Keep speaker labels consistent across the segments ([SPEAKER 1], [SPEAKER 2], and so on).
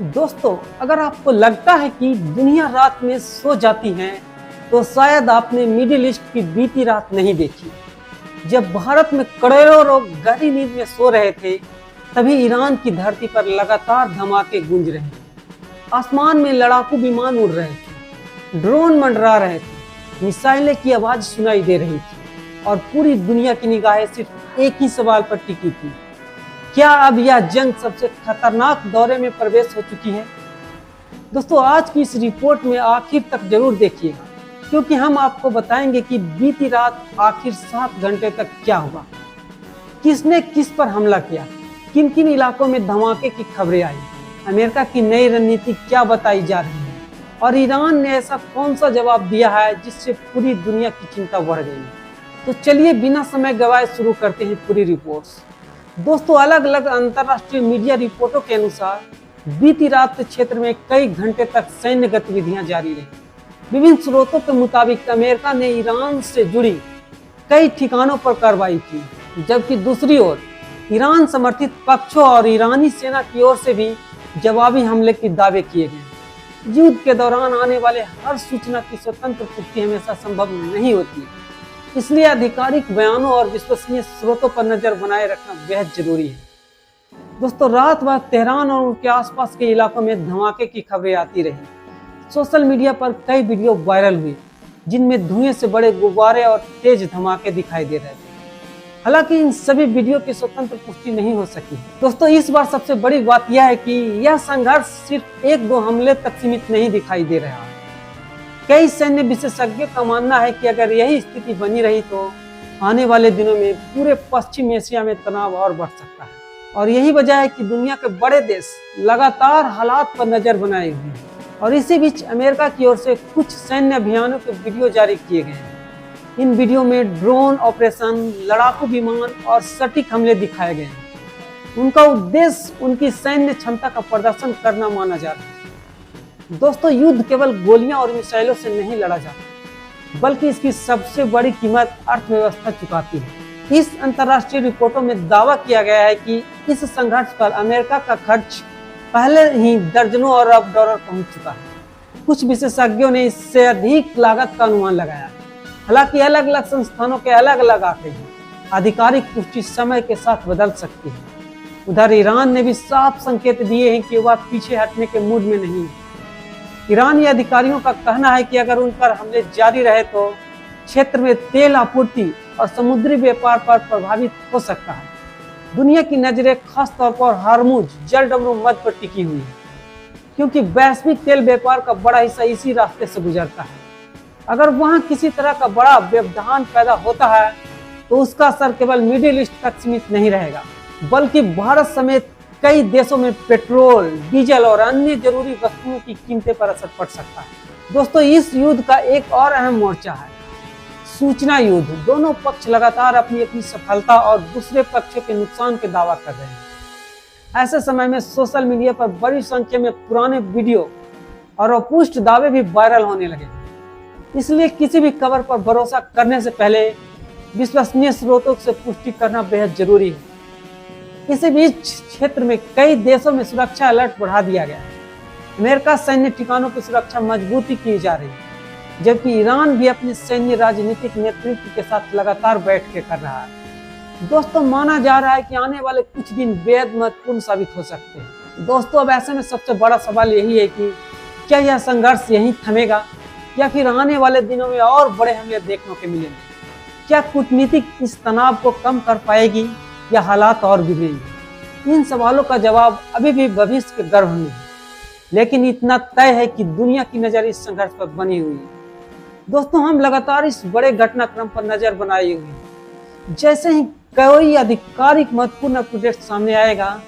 [SPEAKER 1] दोस्तों, अगर आपको लगता है कि दुनिया रात में सो जाती है तो शायद आपने मिडिल ईस्ट की बीती रात नहीं देखी। जब भारत में करोड़ों लोग गहरी नींद में सो रहे थे, तभी ईरान की धरती पर लगातार धमाके गूंज रहे थे। आसमान में लड़ाकू विमान उड़ रहे थे, ड्रोन मंडरा रहे थे, मिसाइलें की आवाज सुनाई दे रही थी और पूरी दुनिया की निगाहें सिर्फ एक ही सवाल पर टिकी थी, क्या अब यह जंग सबसे खतरनाक दौरे में प्रवेश हो चुकी है? दोस्तों, आज की इस रिपोर्ट में आखिर तक जरूर देखिएगा, क्योंकि हम आपको बताएंगे कि बीती रात आखिर 7 घंटे तक क्या हुआ, किसने किस पर हमला किया, किन किन इलाकों में धमाके की खबरें आई, अमेरिका की नई रणनीति क्या बताई जा रही है और ईरान ने ऐसा कौन सा जवाब दिया है जिससे पूरी दुनिया की चिंता बढ़ गई है। तो चलिए बिना समय गवाए शुरू करते हैं पूरी रिपोर्ट्स। दोस्तों, अलग अलग अंतर्राष्ट्रीय मीडिया रिपोर्टों के अनुसार बीती रात क्षेत्र में कई घंटे तक सैन्य गतिविधियां जारी रही। विभिन्न स्रोतों के मुताबिक अमेरिका ने ईरान से जुड़ी कई ठिकानों पर कार्रवाई की, जबकि दूसरी ओर ईरान समर्थित पक्षों और ईरानी सेना की ओर से भी जवाबी हमले के दावे किए गए। युद्ध के दौरान आने वाले हर सूचना की स्वतंत्र पुष्टि हमेशा संभव नहीं होती, इसलिए आधिकारिक बयानों और विश्वसनीय स्रोतों पर नजर बनाए रखना बेहद जरूरी है। दोस्तों, रात भर तेहरान और उसके आसपास के इलाकों में धमाके की खबरें आती रही। सोशल मीडिया पर कई वीडियो वायरल हुए, जिनमें धुएं से बड़े गुब्बारे और तेज धमाके दिखाई दे रहे थे। हालांकि इन सभी वीडियो की स्वतंत्र पुष्टि नहीं हो सकी। दोस्तों, इस बार सबसे बड़ी बात यह है कि यह संघर्ष सिर्फ 1-2 हमले तक सीमित नहीं दिखाई दे रहा है। कई सैन्य विशेषज्ञों का मानना है कि अगर यही स्थिति बनी रही तो आने वाले दिनों में पूरे पश्चिम एशिया में तनाव और बढ़ सकता है, और यही वजह है कि दुनिया के बड़े देश लगातार हालात पर नजर बनाए हुए हैं। और इसी बीच अमेरिका की ओर से कुछ सैन्य अभियानों के वीडियो जारी किए गए हैं। इन वीडियो में ड्रोन ऑपरेशन, लड़ाकू विमान और सटीक हमले दिखाए गए हैं। उनका उद्देश्य उनकी सैन्य क्षमता का प्रदर्शन करना माना जा रहा है। दोस्तों, युद्ध केवल गोलियां और मिसाइलों से नहीं लड़ा जाता, बल्कि इसकी सबसे बड़ी कीमत अर्थव्यवस्था चुकाती है। इस अंतर्राष्ट्रीय रिपोर्टों में दावा किया गया है कि इस संघर्ष पर अमेरिका का खर्च पहले ही दर्जनों अरब डॉलर पहुंच चुका है। कुछ विशेषज्ञों ने इससे अधिक लागत का अनुमान लगाया है। हालांकि अलग अलग संस्थानों के अलग अलग आंकड़े हैं, आधिकारिक पुष्टि समय के साथ बदल सकती है। उधर ईरान ने भी साफ संकेत दिए हैं कि वह पीछे हटने के मूड में नहीं है। ईरानी अधिकारियों का कहना है कि अगर उन पर हमले जारी रहे तो क्षेत्र में तेल आपूर्ति और समुद्री व्यापार पर प्रभावित हो सकता है। दुनिया की नजरें खास तौर पर हार्मुज जलडमरू मध्य पर टिकी हुई है, क्योंकि वैश्विक तेल व्यापार का बड़ा हिस्सा इसी रास्ते से गुजरता है। अगर वहां किसी तरह का बड़ा व्यवधान पैदा होता है तो उसका असर केवल मिडिल ईस्ट तक सीमित नहीं रहेगा, बल्कि भारत समेत कई देशों में पेट्रोल, डीजल और अन्य जरूरी वस्तुओं की कीमतें पर असर पड़ सकता है। दोस्तों, इस युद्ध का एक और अहम मोर्चा है सूचना युद्ध। दोनों पक्ष लगातार अपनी अपनी सफलता और दूसरे पक्ष के नुकसान के दावा कर रहे हैं। ऐसे समय में सोशल मीडिया पर बड़ी संख्या में पुराने वीडियो और अपुष्ट दावे भी वायरल होने लगे। इसलिए किसी भी खबर पर भरोसा करने से पहले विश्वसनीय स्रोतों से पुष्टि करना बेहद जरूरी है। इसी बीच क्षेत्र में कई देशों में सुरक्षा अलर्ट बढ़ा दिया गया है। अमेरिका सैन्य ठिकानों की सुरक्षा मजबूती की जा रही है, जबकि ईरान भी अपने सैन्य राजनीतिक नेतृत्व के साथ लगातार बैठकें कर रहा है। दोस्तों, माना जा रहा है कि आने वाले कुछ दिन बेहद महत्वपूर्ण साबित हो सकते हैं। दोस्तों, अब ऐसे में सबसे बड़ा सवाल यही है कि क्या यह संघर्ष यहीं थमेगा या फिर आने वाले दिनों में और बड़े हमले देखने को मिलेंगे? क्या कूटनीति इस तनाव को कम कर पाएगी या हालात और बिगड़ेंगे? इन सवालों का जवाब अभी भी भविष्य के गर्भ में है, लेकिन इतना तय है कि दुनिया की नजर इस संघर्ष पर बनी हुई है। दोस्तों, हम लगातार इस बड़े घटनाक्रम पर नजर बनाए हुए हैं। जैसे ही कोई आधिकारिक महत्वपूर्ण अपडेट सामने आएगा,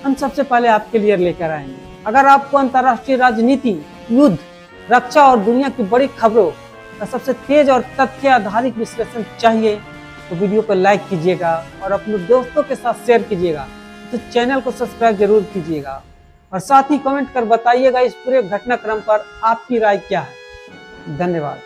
[SPEAKER 1] हम सबसे पहले आपके लिए लेकर आएंगे। अगर आपको अंतर्राष्ट्रीय राजनीति, युद्ध, रक्षा और दुनिया की बड़ी खबरों का सबसे तेज और तथ्य आधारित विश्लेषण चाहिए तो वीडियो को लाइक कीजिएगा और अपने दोस्तों के साथ शेयर कीजिएगा। तो चैनल को सब्सक्राइब जरूर कीजिएगा और साथ ही कमेंट कर बताइएगा इस पूरे घटनाक्रम पर आपकी राय क्या है। धन्यवाद।